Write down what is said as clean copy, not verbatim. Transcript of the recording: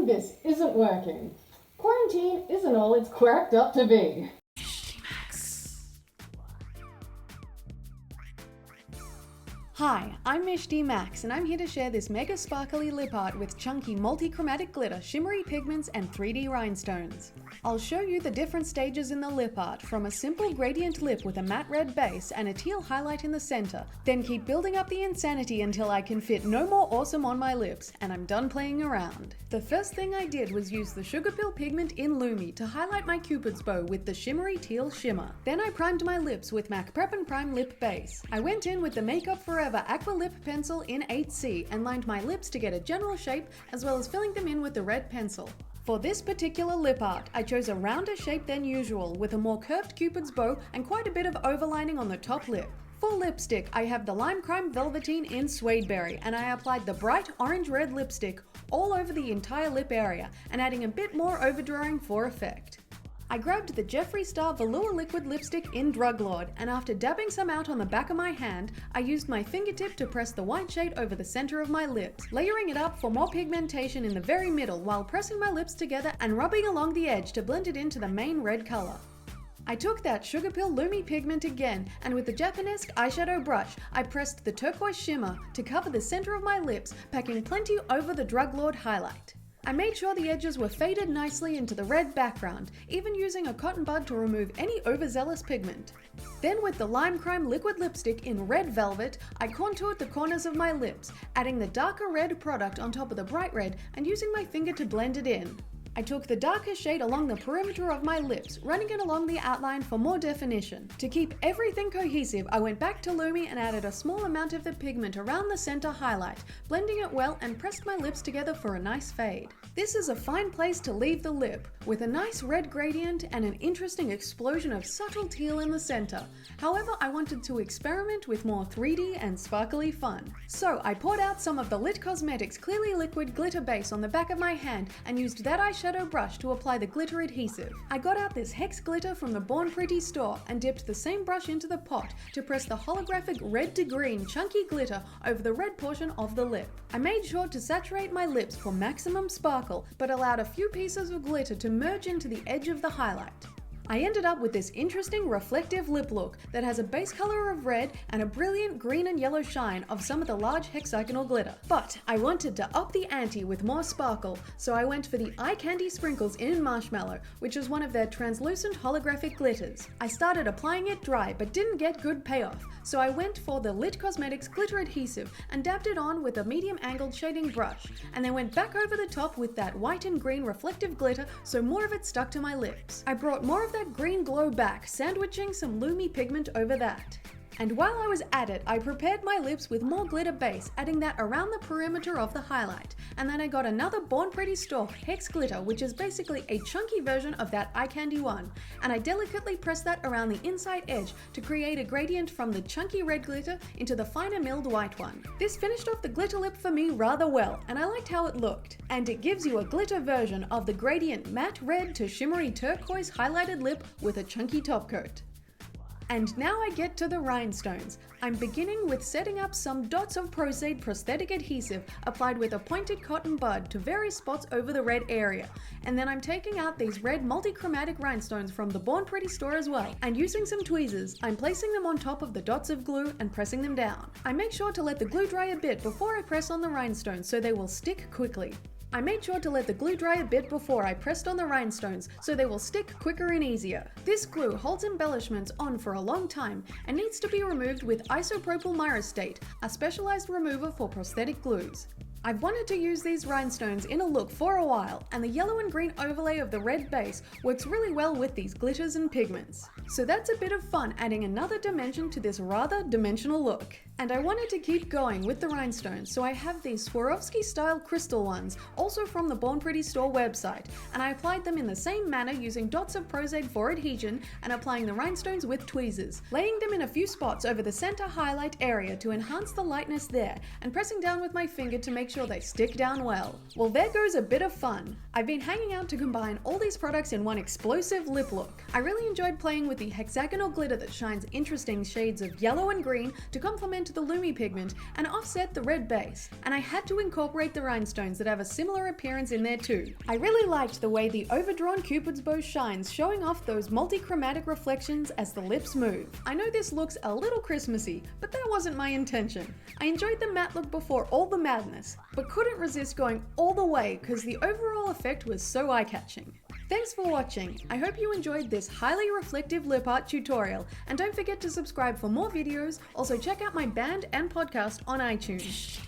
Something this isn't working. Quarantine isn't all it's cracked up to be. Hi, I'm Michty Max and I'm here to share this mega sparkly lip art with chunky multi-chromatic glitter, shimmery pigments and 3D rhinestones. I'll show you the different stages in the lip art, from a simple gradient lip with a matte red base and a teal highlight in the center, then keep building up the insanity until I can fit no more awesome on my lips and I'm done playing around. The first thing I did was use the Sugar Pill pigment in Lumi to highlight my Cupid's bow with the shimmery teal shimmer. Then I primed my lips with MAC Prep and Prime Lip Base. I went in with the Makeup Forever Aqua Lip Pencil in 8C and lined my lips to get a general shape, as well as filling them in with the red pencil. For this particular lip art, I chose a rounder shape than usual with a more curved Cupid's bow and quite a bit of overlining on the top lip. For lipstick, I have the Lime Crime Velveteen in Suede Berry, and I applied the bright orange-red lipstick all over the entire lip area and adding a bit more overdrawing for effect. I grabbed the Jeffree Star Velour Liquid Lipstick in Drug Lord, and after dabbing some out on the back of my hand, I used my fingertip to press the white shade over the center of my lips, layering it up for more pigmentation in the very middle while pressing my lips together and rubbing along the edge to blend it into the main red color. I took that Sugar Pill Lumi pigment again, and with the Japanesque eyeshadow brush, I pressed the turquoise shimmer to cover the center of my lips, packing plenty over the Drug Lord highlight. I made sure the edges were faded nicely into the red background, even using a cotton bud to remove any overzealous pigment. Then with the Lime Crime liquid lipstick in Red Velvet, I contoured the corners of my lips, adding the darker red product on top of the bright red and using my finger to blend it in. I took the darker shade along the perimeter of my lips, running it along the outline for more definition. To keep everything cohesive, I went back to Lumi and added a small amount of the pigment around the center highlight, blending it well and pressed my lips together for a nice fade. This is a fine place to leave the lip, with a nice red gradient and an interesting explosion of subtle teal in the center. However, I wanted to experiment with more 3D and sparkly fun. So I poured out some of the Lit Cosmetics Clearly Liquid Glitter Base on the back of my hand and used that eyeshadow brush to apply the glitter adhesive. I got out this Hex glitter from the Born Pretty store and dipped the same brush into the pot to press the holographic red to green chunky glitter over the red portion of the lip. I made sure to saturate my lips for maximum sparkle, but allowed a few pieces of glitter to merge into the edge of the highlight. I ended up with this interesting reflective lip look that has a base color of red and a brilliant green and yellow shine of some of the large hexagonal glitter. But I wanted to up the ante with more sparkle, so I went for the Eye Candy Sprinkles in Marshmallow, which is one of their translucent holographic glitters. I started applying it dry but didn't get good payoff, so I went for the Lit Cosmetics Glitter Adhesive and dabbed it on with a medium angled shading brush, and then went back over the top with that white and green reflective glitter so more of it stuck to my lips. I brought more of that green glow back, sandwiching some Lumi pigment over that. And while I was at it, I prepared my lips with more glitter base, adding that around the perimeter of the highlight. And then I got another Born Pretty store Hex glitter, which is basically a chunky version of that Eye Candy one. And I delicately pressed that around the inside edge to create a gradient from the chunky red glitter into the finer milled white one. This finished off the glitter lip for me rather well, and I liked how it looked. And it gives you a glitter version of the gradient matte red to shimmery turquoise highlighted lip with a chunky top coat. And now I get to the rhinestones. I'm beginning with setting up some dots of Suede prosthetic adhesive applied with a pointed cotton bud to various spots over the red area. And then I'm taking out these red multi-chromatic rhinestones from the Born Pretty store as well. And using some tweezers, I'm placing them on top of the dots of glue and pressing them down. I make sure to let the glue dry a bit before I press on the rhinestones so they will stick quickly. I made sure to let the glue dry a bit before I pressed on the rhinestones so they will stick quicker and easier. This glue holds embellishments on for a long time and needs to be removed with isopropyl myrostate, a specialized remover for prosthetic glues. I've wanted to use these rhinestones in a look for a while, and the yellow and green overlay of the red base works really well with these glitters and pigments. So that's a bit of fun adding another dimension to this rather dimensional look. And I wanted to keep going with the rhinestones, so I have these Swarovski style crystal ones, also from the Born Pretty store website, and I applied them in the same manner using dots of Suede for adhesion and applying the rhinestones with tweezers, laying them in a few spots over the center highlight area to enhance the lightness there, and pressing down with my finger to make sure they stick down well. Well, there goes a bit of fun. I've been hanging out to combine all these products in one explosive lip look. I really enjoyed playing with the hexagonal glitter that shines interesting shades of yellow and green to complement into the Lumi pigment and offset the red base, and I had to incorporate the rhinestones that have a similar appearance in there too. I really liked the way the overdrawn Cupid's bow shines, showing off those multi-chromatic reflections as the lips move. I know this looks a little Christmassy, but that wasn't my intention. I enjoyed the matte look before all the madness, but couldn't resist going all the way because the overall effect was so eye-catching. Thanks for watching. I hope you enjoyed this highly reflective lip art tutorial, and don't forget to subscribe for more videos. Also check out my band and podcast on iTunes.